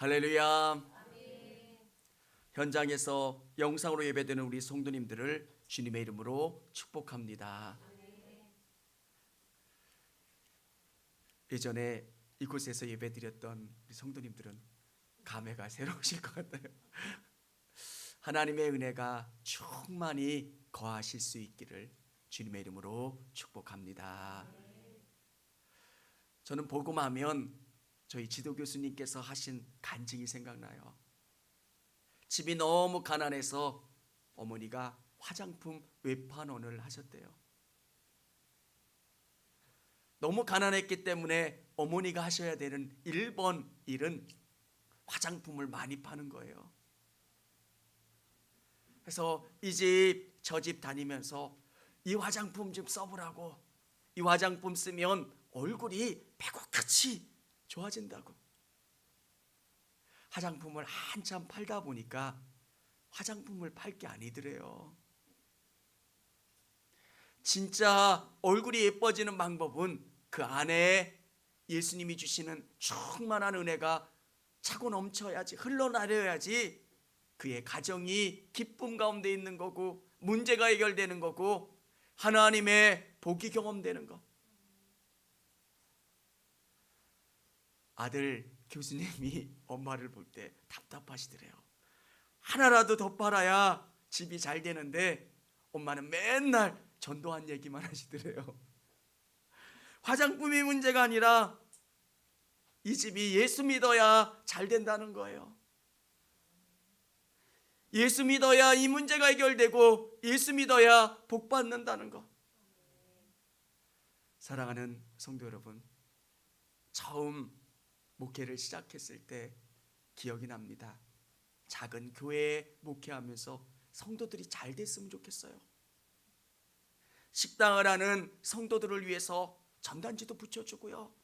할렐루야. 현장에서 영상으로 예배드리는 우리 성도님들을 주님의 이름으로 축복합니다. 예전에 이곳에서 예배드렸던 우리 성도님들은 감회가 새로우실 것 같아요. 하나님의 은혜가 충만히 거하실 수 있기를 주님의 이름으로 축복합니다. 저는 복음하면 저희 지도 교수님께서 하신 간증이 생각나요. 집이 너무 가난해서 어머니가 화장품 외판원을 하셨대요. 너무 가난했기 때문에 어머니가 하셔야 되는 1번 일은 화장품을 많이 파는 거예요. 그래서 이 집 저 집 다니면서 이 화장품 좀 써보라고, 이 화장품 쓰면 얼굴이 배고같이 좋아진다고. 화장품을 한참 팔다 보니까 화장품을 팔 게 아니더래요. 진짜 얼굴이 예뻐지는 방법은 그 안에 예수님이 주시는 충만한 은혜가 차고 넘쳐야지, 흘러내려야지 그의 가정이 기쁨 가운데 있는 거고, 문제가 해결되는 거고, 하나님의 복이 경험되는 거. 아들 교수님이 엄마를 볼 때 답답하시더래요. 하나라도 더 팔아야 집이 잘 되는데 엄마는 맨날 전도한 얘기만 하시더래요. 화장품이 문제가 아니라 이 집이 예수 믿어야 잘 된다는 거예요. 예수 믿어야 이 문제가 해결되고, 예수 믿어야 복 받는다는 거. 사랑하는 성도 여러분, 처음 목회를 시작했을 때 기억이 납니다. 작은 교회에 목회하면서 성도들이 잘 됐으면 좋겠어요. 식당을 하는 성도들을 위해서 전단지도 붙여주고요,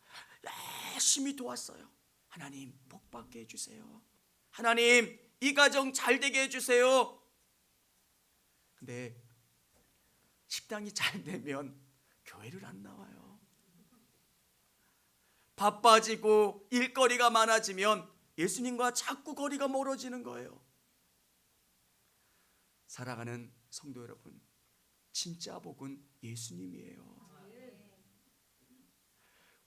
열심히 도왔어요. 하나님 복 받게 해주세요. 하나님 이 가정 잘 되게 해주세요. 근데 식당이 잘 되면 교회를 안 나와요. 바빠지고 일거리가 많아지면 예수님과 자꾸 거리가 멀어지는 거예요. 사랑하는 성도 여러분, 진짜 복은 예수님이에요.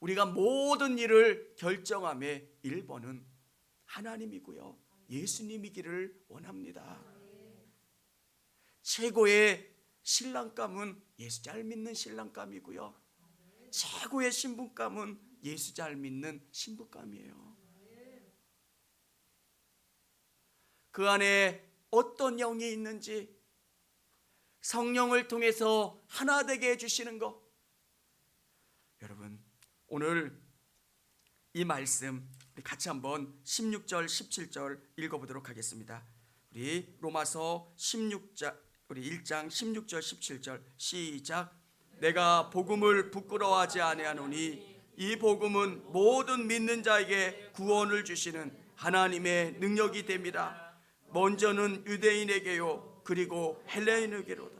우리가 모든 일을 결정함의 1번은 하나님이고요, 예수님이기를 원합니다. 최고의 신랑감은 예수 잘 믿는 신랑감이고요, 최고의 신부감은 예수 잘 믿는 신부감이에요. 그 안에 어떤 영이 있는지, 성령을 통해서 하나 되게 해주시는 것. 여러분, 오늘 이 말씀 우리 같이 한번 16절 17절 읽어보도록 하겠습니다. 우리 로마서 16장 우리 1장 16절 17절 시작. 내가 복음을 부끄러워하지 아니하노니 이 복음은 모든 믿는 자에게 구원을 주시는 하나님의 능력이 됨이라. 먼저는 유대인에게요 그리고 헬레인에게로다.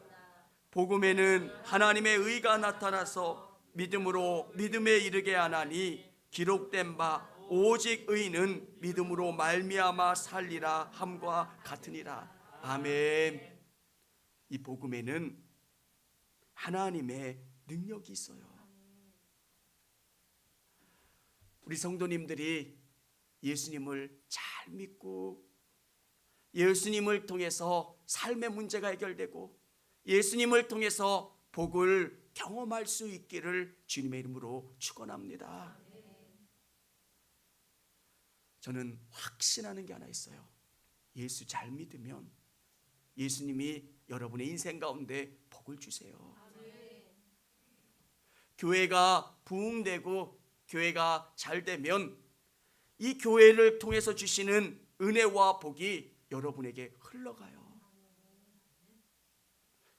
복음에는 하나님의 의가 나타나서 믿음으로 믿음에 이르게 하나니 기록된 바 오직 의인은 믿음으로 말미암아 살리라 함과 같으니라. 아멘. 이 복음에는 하나님의 능력이 있어요. 우리 성도님들이 예수님을 잘 믿고 예수님을 통해서 삶의 문제가 해결되고 예수님을 통해서 복을 경험할 수 있기를 주님의 이름으로 축원합니다. 저는 확신하는 게 하나 있어요. 예수 잘 믿으면 예수님이 여러분의 인생 가운데 복을 주세요. 교회가 부흥되고 교회가 잘 되면 이 교회를 통해서 주시는 은혜와 복이 여러분에게 흘러가요.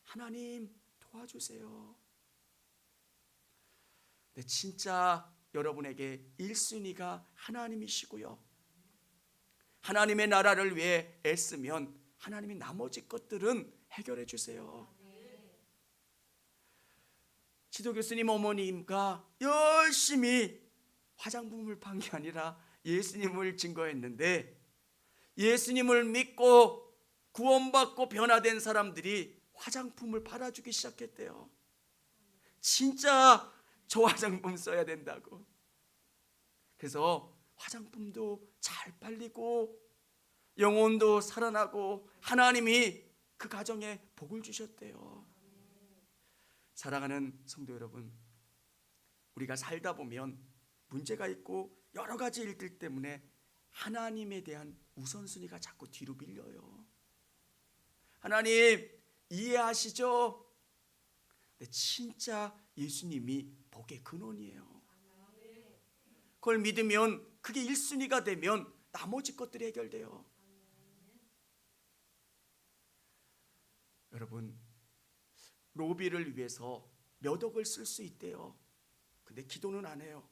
하나님 도와주세요. 근데 진짜 여러분에게 1순위가 하나님이시고요, 하나님의 나라를 위해 애쓰면 하나님이 나머지 것들은 해결해 주세요. 지도 교수님 어머님과 열심히 화장품을 판 게 아니라 예수님을 증거했는데, 예수님을 믿고 구원받고 변화된 사람들이 화장품을 팔아주기 시작했대요. 진짜 저 화장품 써야 된다고. 그래서 화장품도 잘 팔리고 영혼도 살아나고 하나님이 그 가정에 복을 주셨대요. 사랑하는 성도 여러분, 우리가 살다 보면 문제가 있고 여러 가지 일들 때문에 하나님에 대한 우선순위가 자꾸 뒤로 밀려요. 하나님 이해하시죠? 근데 진짜 예수님이 복의 근원이에요. 그걸 믿으면, 그게 1순위가 되면 나머지 것들이 해결돼요. 여러분, 로비를 위해서 몇 억을 쓸 수 있대요. 근데 기도는 안 해요.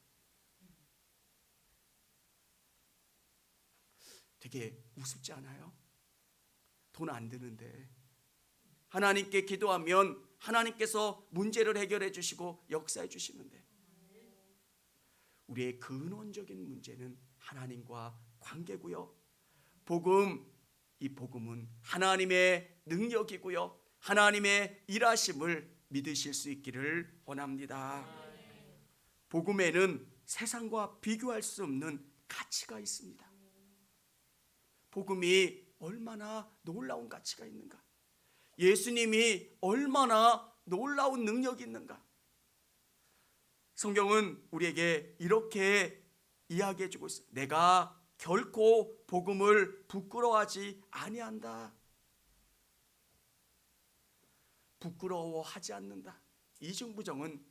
되게 우습지 않아요? 돈 안 드는데. 하나님께 기도하면 하나님께서 문제를 해결해 주시고 역사해 주시는데, 우리의 근원적인 문제는 하나님과 관계고요. 이 복음은 하나님의 능력이고요. 하나님의 일하심을 믿으실 수 있기를 원합니다. 복음에는 세상과 비교할 수 없는 가치가 있습니다. 복음이 얼마나 놀라운 가치가 있는가, 예수님이 얼마나 놀라운 능력이 있는가. 성경은 우리에게 이렇게 이야기해 주고 있어요. 내가 결코 복음을 부끄러워하지 아니한다. 부끄러워하지 않는다. 이중부정은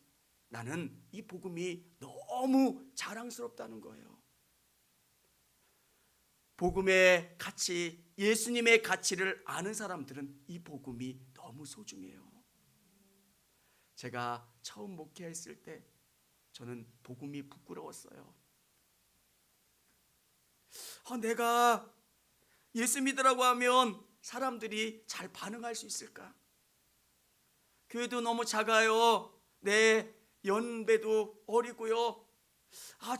나는 이 복음이 너무 자랑스럽다는 거예요. 복음의 가치, 예수님의 가치를 아는 사람들은 이 복음이 너무 소중해요. 제가 처음 목회했을 때 저는 복음이 부끄러웠어요. 내가 예수 믿으라고 하면 사람들이 잘 반응할 수 있을까? 교회도 너무 작아요. 내 연배도 어리고요.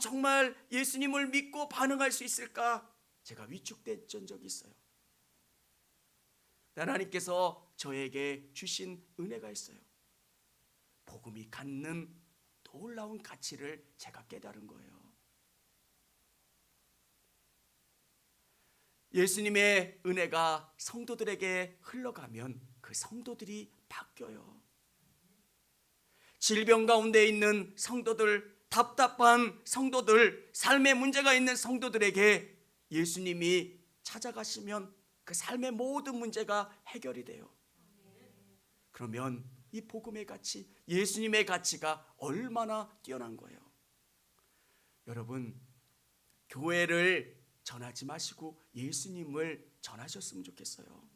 정말 예수님을 믿고 반응할 수 있을까? 제가 위축됐던 적이 있어요. 하나님께서 저에게 주신 은혜가 있어요. 복음이 갖는 놀라운 가치를 제가 깨달은 거예요. 예수님의 은혜가 성도들에게 흘러가면 그 성도들이 바뀌어요. 질병 가운데 있는 성도들, 답답한 성도들, 삶의 문제가 있는 성도들에게 예수님이 찾아가시면 그 삶의 모든 문제가 해결이 돼요. 그러면 이 복음의 가치, 예수님의 가치가 얼마나 뛰어난 거예요. 여러분, 교회를 전하지 마시고 예수님을 전하셨으면 좋겠어요.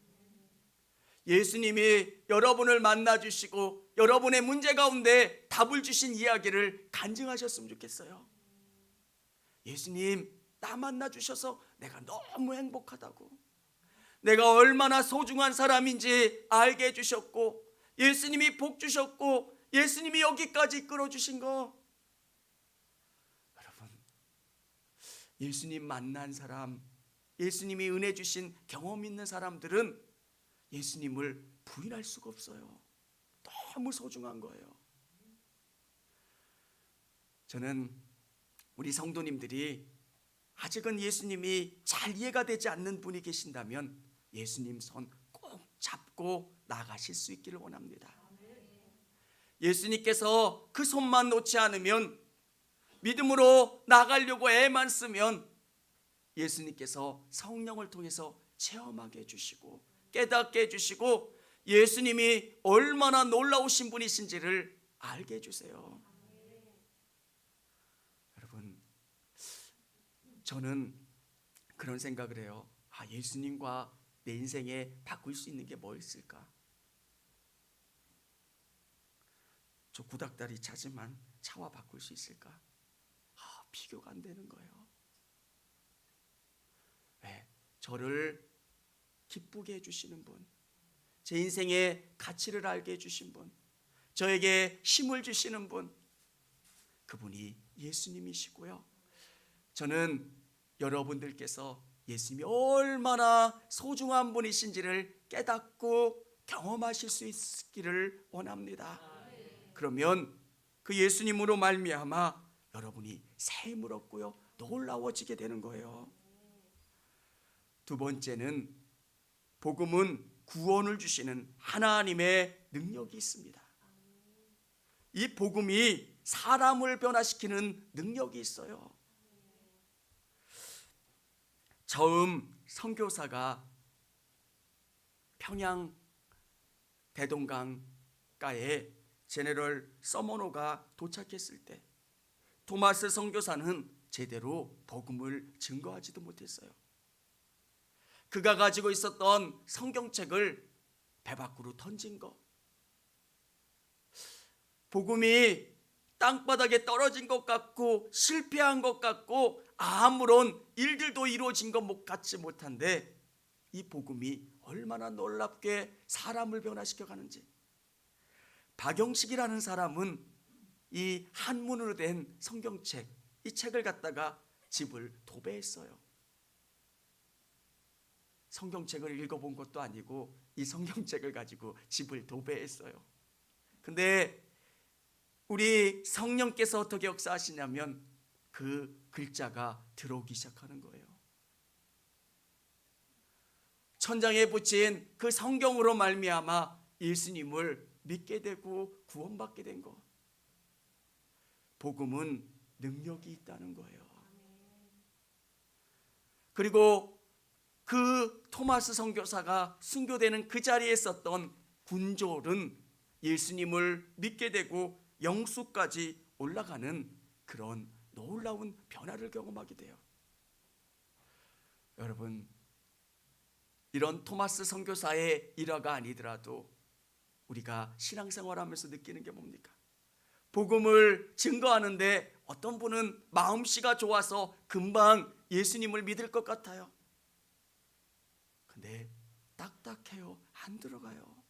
예수님이 여러분을 만나주시고 여러분의 문제 가운데 답을 주신 이야기를 간증하셨으면 좋겠어요. 예수님, 나 만나주셔서 내가 너무 행복하다고, 내가 얼마나 소중한 사람인지 알게 해주셨고, 예수님이 복 주셨고, 예수님이 여기까지 이끌어주신 거. 여러분, 예수님 만난 사람, 예수님이 은혜 주신 경험 있는 사람들은 예수님을 부인할 수가 없어요. 너무 소중한 거예요. 저는 우리 성도님들이 아직은 예수님이 잘 이해가 되지 않는 분이 계신다면 예수님 손 꼭 잡고 나가실 수 있기를 원합니다. 예수님께서 그 손만 놓지 않으면, 믿음으로 나가려고 애만 쓰면 예수님께서 성령을 통해서 체험하게 해주시고 깨닫게 해주시고 예수님이 얼마나 놀라우신 분이신지를 알게 해주세요. 여러분, 저는 그런 생각을 해요. 예수님과 내 인생에 바꿀 수 있는 게 뭐 있을까? 저 구닥다리 차지만 차와 바꿀 수 있을까? 비교가 안 되는 거예요. 왜? 저를 기쁘게 해주시는 분, 제 인생의 가치를 알게 해주신 분, 저에게 힘을 주시는 분, 그분이 예수님이시고요. 저는 여러분들께서 예수님이 얼마나 소중한 분이신지를 깨닫고 경험하실 수 있기를 원합니다. 그러면 그 예수님으로 말미암아 여러분이 새 힘을 얻고요, 놀라워지게 되는 거예요. 두 번째는, 복음은 구원을 주시는 하나님의 능력이 있습니다. 이 복음이 사람을 변화시키는 능력이 있어요. 처음 선교사가 평양 대동강가에 제네럴 서머노가 도착했을 때 토마스 선교사는 제대로 복음을 증거하지도 못했어요. 그가 가지고 있었던 성경책을 배 밖으로 던진 것, 복음이 땅바닥에 떨어진 것 같고 실패한 것 같고 아무런 일들도 이루어진 것 같지 못한데, 이 복음이 얼마나 놀랍게 사람을 변화시켜 가는지. 박영식이라는 사람은 이 한문으로 된 성경책, 이 책을 갖다가 집을 도배했어요. 성경책을 읽어본 것도 아니고 이 성경책을 가지고 집을 도배했어요. 근데 우리 성령께서 어떻게 역사하시냐면 그 글자가 들어오기 시작하는 거예요. 천장에 붙인 그 성경으로 말미암아 예수님을 믿게 되고 구원받게 된 것. 복음은 능력이 있다는 거예요. 그리고 그 토마스 선교사가 순교되는 그 자리에 있었던 군졸은 예수님을 믿게 되고 영수까지 올라가는 그런 놀라운 변화를 경험하게 돼요. 여러분, 이런 토마스 선교사의 일화가 아니더라도 우리가 신앙생활하면서 느끼는 게 뭡니까? 복음을 증거하는데 어떤 분은 마음씨가 좋아서 금방 예수님을 믿을 것 같아요. 근데 딱딱해요. 안 들어가요.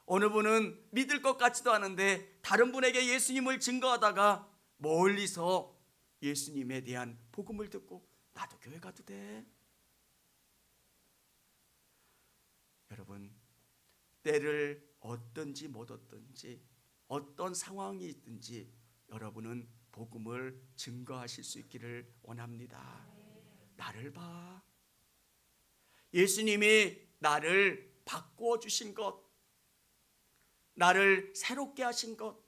어느 분은 믿을 것 같지도 않은데 다른 분에게 예수님을 증거하다가 멀리서 예수님에 대한 복음을 듣고 나도 교회 가도 돼. 여러분, 때를 얻든지 못 얻든지 어떤 상황이 있든지 여러분은 복음을 증거하실 수 있기를 원합니다. 나를 봐. 예수님이 나를 바꾸어 주신 것, 나를 새롭게 하신 것,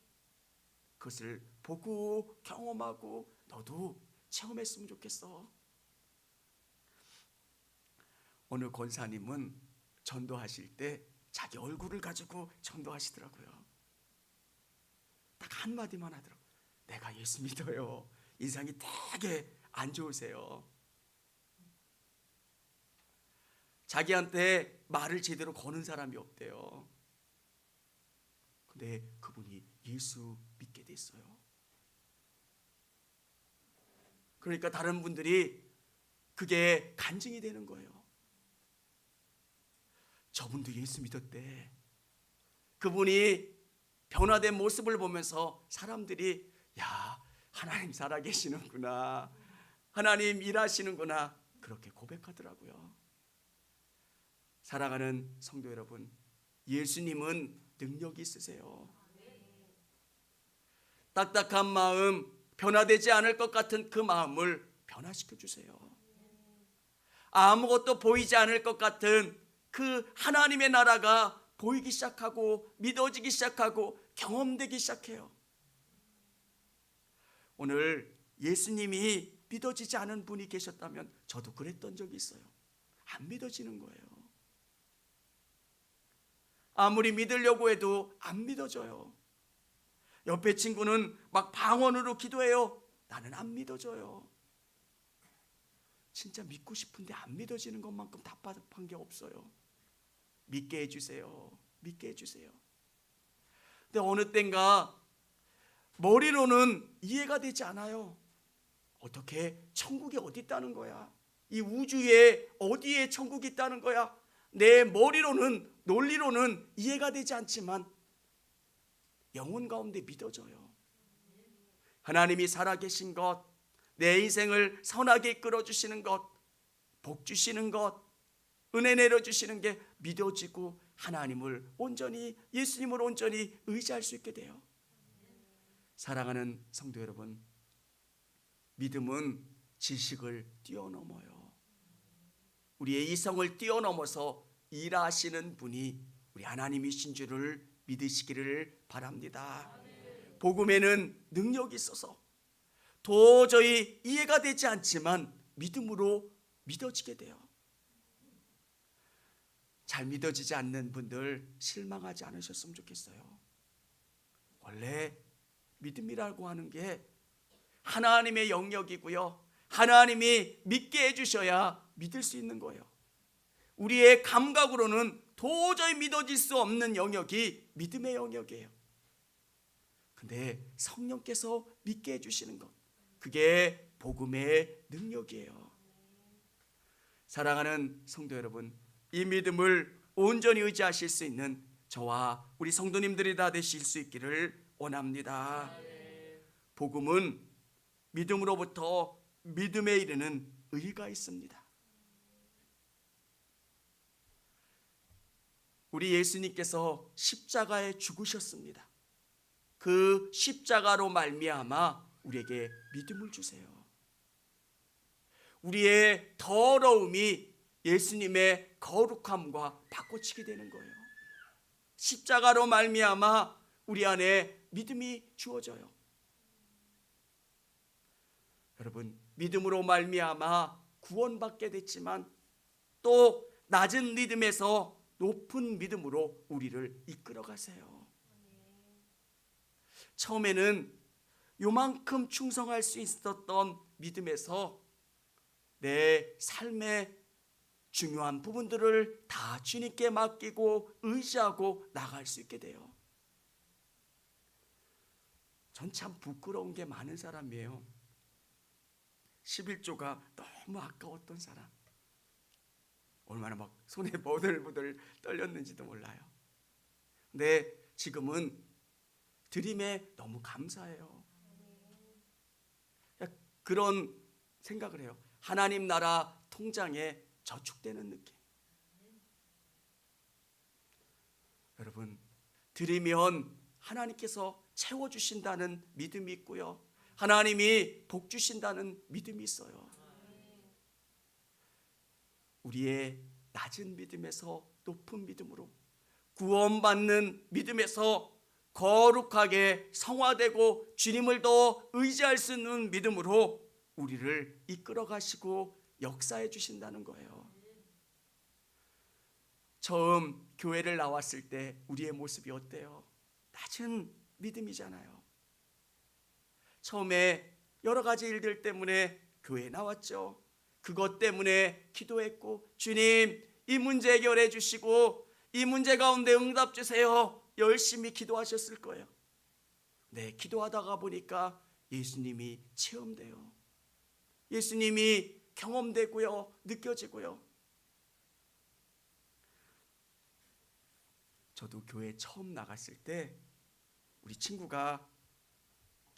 그것을 보고 경험하고 너도 체험했으면 좋겠어. 어느 권사님은 전도하실 때 자기 얼굴을 가지고 전도하시더라고요. 딱 한마디만 하더라고요. 내가 예수 믿어요. 인상이 되게 안 좋으세요. 자기한테 말을 제대로 거는 사람이 없대요. 근데 그분이 예수 믿게 됐어요. 그러니까 다른 분들이 그게 간증이 되는 거예요. 저분도 예수 믿었대. 그분이 변화된 모습을 보면서 사람들이 야, 하나님 살아계시는구나, 하나님 일하시는구나, 그렇게 고백하더라고요. 사랑하는 성도 여러분, 예수님은 능력이 있으세요. 딱딱한 마음, 변화되지 않을 것 같은 그 마음을 변화시켜 주세요. 아무것도 보이지 않을 것 같은 그 하나님의 나라가 보이기 시작하고 믿어지기 시작하고 경험되기 시작해요. 오늘 예수님이 믿어지지 않은 분이 계셨다면 저도 그랬던 적이 있어요. 안 믿어지는 거예요. 아무리 믿으려고 해도 안 믿어져요. 옆에 친구는 막 방언으로 기도해요. 나는 안 믿어져요. 진짜 믿고 싶은데 안 믿어지는 것만큼 답답한 게 없어요. 믿게 해주세요. 믿게 해주세요. 근데 어느 땐가 머리로는 이해가 되지 않아요. 어떻게 천국이 어디 있다는 거야? 이 우주에 어디에 천국이 있다는 거야? 내 머리로는, 논리로는 이해가 되지 않지만 영혼 가운데 믿어져요. 하나님이 살아계신 것, 내 인생을 선하게 이끌어 주시는 것, 복 주시는 것, 은혜 내려 주시는 게 믿어지고 하나님을 온전히, 예수님을 온전히 의지할 수 있게 돼요. 사랑하는 성도 여러분, 믿음은 지식을 뛰어넘어요. 우리의 이성을 뛰어넘어서 일하시는 분이 우리 하나님이신 줄을 믿으시기를 바랍니다. 복음에는 능력이 있어서 도저히 이해가 되지 않지만 믿음으로 믿어지게 돼요. 잘 믿어지지 않는 분들 실망하지 않으셨으면 좋겠어요. 원래 믿음이라고 하는 게 하나님의 영역이고요, 하나님이 믿게 해주셔야 믿을 수 있는 거예요. 우리의 감각으로는 도저히 믿어질 수 없는 영역이 믿음의 영역이에요. 근데 성령께서 믿게 해주시는 것, 그게 복음의 능력이에요. 사랑하는 성도 여러분, 이 믿음을 온전히 의지하실 수 있는 저와 우리 성도님들이 다 되실 수 있기를 원합니다. 복음은 믿음으로부터 믿음에 이르는 의가 있습니다. 우리 예수님께서 십자가에 죽으셨습니다. 그 십자가로 말미암아 우리에게 믿음을 주세요. 우리의 더러움이 예수님의 거룩함과 바꿔치게 되는 거예요. 십자가로 말미암아 우리 안에 믿음이 주어져요. 여러분, 믿음으로 말미암아 구원받게 됐지만 또 낮은 믿음에서 높은 믿음으로 우리를 이끌어 가세요. 처음에는 요만큼 충성할 수 있었던 믿음에서 내 삶의 중요한 부분들을 다 주님께 맡기고 의지하고 나갈 수 있게 돼요. 전 참 부끄러운 게 많은 사람이에요. 11조가 너무 아까웠던 사람, 얼마나 막 손에 버들버들 떨렸는지도 몰라요. 근데 지금은 드림에 너무 감사해요. 그런 생각을 해요. 하나님 나라 통장에 저축되는 느낌. 여러분, 드리면 하나님께서 채워주신다는 믿음이 있고요, 하나님이 복 주신다는 믿음이 있어요. 우리의 낮은 믿음에서 높은 믿음으로, 구원받는 믿음에서 거룩하게 성화되고 주님을 더 의지할 수 있는 믿음으로 우리를 이끌어 가시고 역사해 주신다는 거예요. 처음 교회를 나왔을 때 우리의 모습이 어때요? 낮은 믿음이잖아요. 처음에 여러 가지 일들 때문에 교회에 나왔죠. 그것 때문에 기도했고, 주님 이 문제 해결해 주시고 이 문제 가운데 응답 주세요, 열심히 기도하셨을 거예요. 네, 기도하다가 보니까 예수님이 체험돼요. 예수님이 경험되고요, 느껴지고요. 저도 교회 처음 나갔을 때 우리 친구가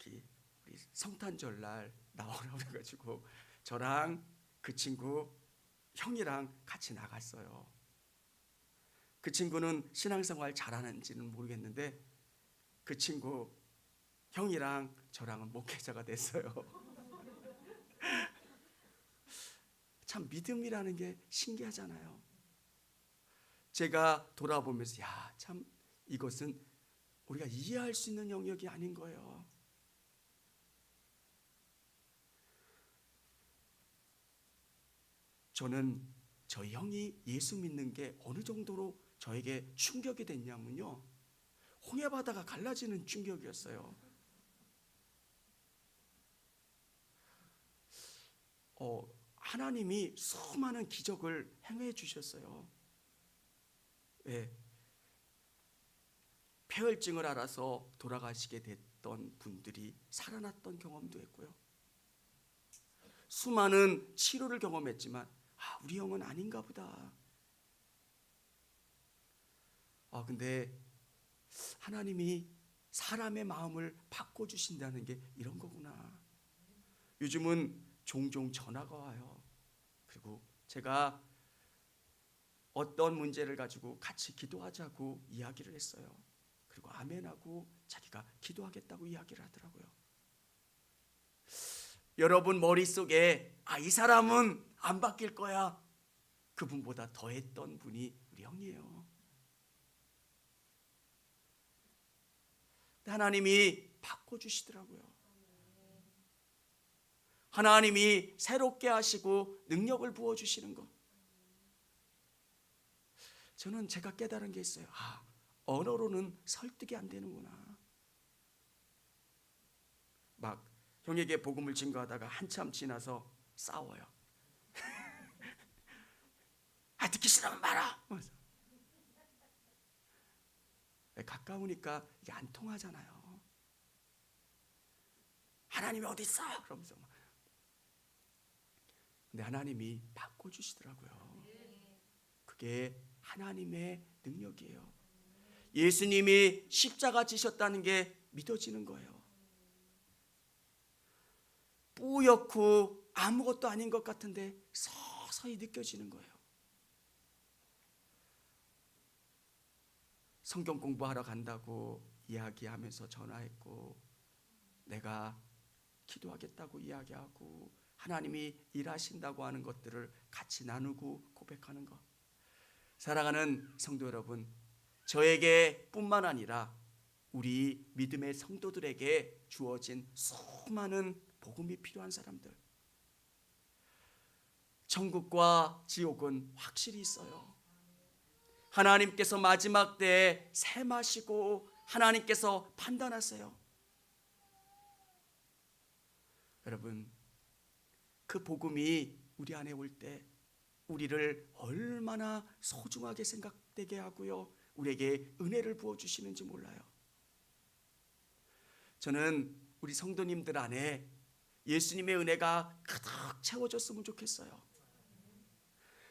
우리 성탄절날 나오라고 해가지고 저랑 그 친구 형이랑 같이 나갔어요. 그 친구는 신앙생활 잘하는지는 모르겠는데 그 친구 형이랑 저랑은 목회자가 됐어요. 참 믿음이라는 게 신기하잖아요. 제가 돌아보면서 참 이것은 우리가 이해할 수 있는 영역이 아닌 거예요. 저는 저희 형이 예수 믿는 게 어느 정도로 저에게 충격이 됐냐면요, 홍해바다가 갈라지는 충격이었어요. 하나님이 수많은 기적을 행해 주셨어요. 예. 폐혈증을 앓아서 돌아가시게 됐던 분들이 살아났던 경험도 했고요. 수많은 치료를 경험했지만 우리 형은 아닌가 보다. 근데 하나님이 사람의 마음을 바꿔주신다는 게 이런 거구나. 요즘은 종종 전화가 와요. 그리고 제가 어떤 문제를 가지고 같이 기도하자고 이야기를 했어요. 그리고 아멘하고 자기가 기도하겠다고 이야기를 하더라고요. 여러분 머릿속에 이 사람은 안 바뀔 거야, 그분보다 더했던 분이 우리 형이에요. 하나님이 바꿔주시더라고요. 하나님이 새롭게 하시고 능력을 부어주시는 것. 저는 제가 깨달은 게 있어요. 언어로는 설득이 안 되는구나. 막 형에게 복음을 증거하다가 한참 지나서 싸워요. 듣기 싫으면 말아. 가까우니까 이게 안 통하잖아요. 하나님이 어디 있어? 그러면서 근데 하나님이 바꿔주시더라고요. 그게 하나님의 능력이에요. 예수님이 십자가 지셨다는 게 믿어지는 거예요. 뿌옇고 아무것도 아닌 것 같은데 서서히 느껴지는 거예요. 성경 공부하러 간다고 이야기하면서 전화했고, 내가 기도하겠다고 이야기하고, 하나님이 일하신다고 하는 것들을 같이 나누고 고백하는 것. 사랑하는 성도 여러분, 저에게 뿐만 아니라 우리 믿음의 성도들에게 주어진 수많은 복음이 필요한 사람들, 천국과 지옥은 확실히 있어요. 하나님께서 마지막 때에 셈하시고 하나님께서 판단하세요. 여러분, 그 복음이 우리 안에 올 때 우리를 얼마나 소중하게 생각되게 하고요, 우리에게 은혜를 부어주시는지 몰라요. 저는 우리 성도님들 안에 예수님의 은혜가 가득 채워졌으면 좋겠어요.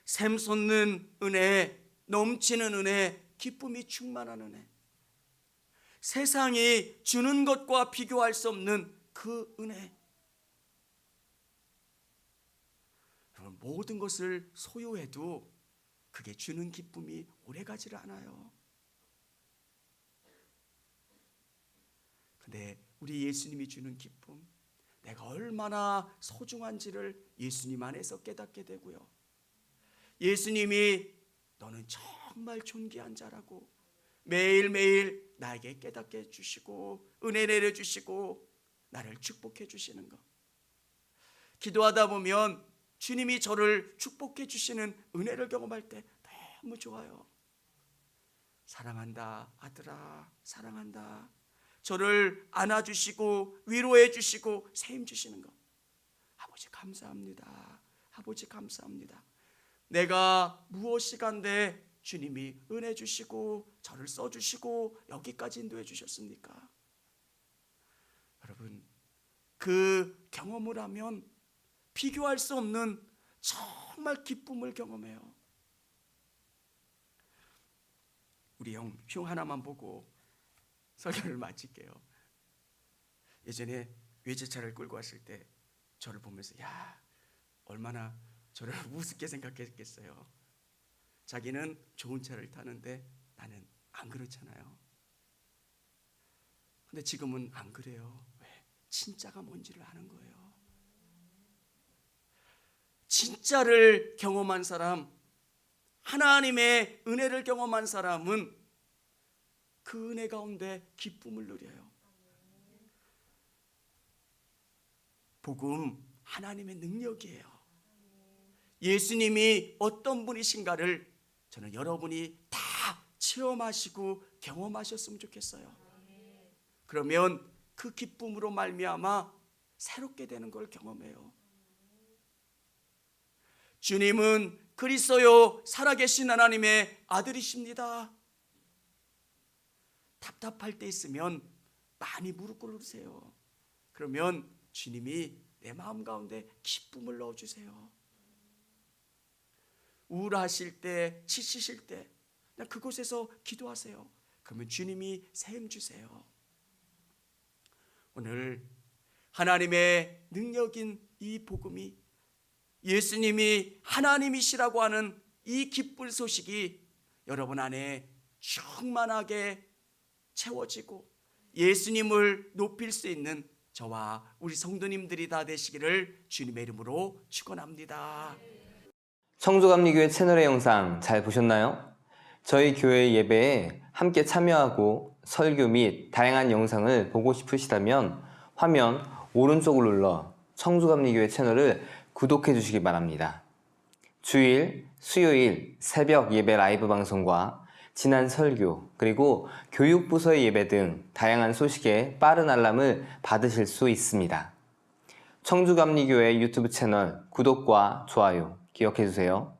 샘솟는 은혜, 넘치는 은혜, 기쁨이 충만한 은혜, 세상이 주는 것과 비교할 수 없는 그 은혜. 모든 것을 소유해도 그게 주는 기쁨이 오래가지를 않아요. 근데 우리 예수님이 주는 기쁨, 내가 얼마나 소중한지를 예수님 안에서 깨닫게 되고요, 예수님이 너는 정말 존귀한 자라고 매일매일 나에게 깨닫게 해주시고 은혜 내려주시고 나를 축복해 주시는 것. 기도하다 보면 주님이 저를 축복해 주시는 은혜를 경험할 때 너무 좋아요. 사랑한다 아들아, 사랑한다. 저를 안아주시고 위로해 주시고 세임 주시는 것. 아버지 감사합니다. 아버지 감사합니다. 내가 무엇이간데 주님이 은혜 주시고 저를 써주시고 여기까지 인도해 주셨습니까? 여러분, 그 경험을 하면 비교할 수 없는 정말 기쁨을 경험해요. 우리 형 하나만 보고 설교를 마칠게요. 예전에 외제차를 끌고 왔을 때 저를 보면서 얼마나 저를 우습게 생각했겠어요. 자기는 좋은 차를 타는데 나는 안 그렇잖아요. 근데 지금은 안 그래요. 왜? 진짜가 뭔지를 아는 거예요. 진짜를 경험한 사람, 하나님의 은혜를 경험한 사람은 그 은혜 가운데 기쁨을 누려요. 복음, 하나님의 능력이에요. 예수님이 어떤 분이신가를 저는 여러분이 다 체험하시고 경험하셨으면 좋겠어요. 그러면 그 기쁨으로 말미암아 새롭게 되는 걸 경험해요. 주님은 그리스도요 살아계신 하나님의 아들이십니다. 답답할 때 있으면 많이 무릎 꿇으세요. 그러면 주님이 내 마음 가운데 기쁨을 넣어주세요. 우울하실 때, 지치실 때 그냥 그곳에서 기도하세요. 그러면 주님이 세임 주세요. 오늘 하나님의 능력인 이 복음이, 예수님이 하나님이시라고 하는 이 기쁜 소식이 여러분 안에 충만하게 채워지고 예수님을 높일 수 있는 저와 우리 성도님들이 다 되시기를 주님의 이름으로 축원합니다. 청주감리교회 채널의 영상 잘 보셨나요? 저희 교회 예배에 함께 참여하고 설교 및 다양한 영상을 보고 싶으시다면 화면 오른쪽을 눌러 청주감리교회 채널을 구독해 주시기 바랍니다. 주일, 수요일 새벽 예배 라이브 방송과 지난 설교, 그리고 교육부서의 예배 등 다양한 소식에 빠른 알람을 받으실 수 있습니다. 청주감리교회 유튜브 채널 구독과 좋아요 기억해 주세요.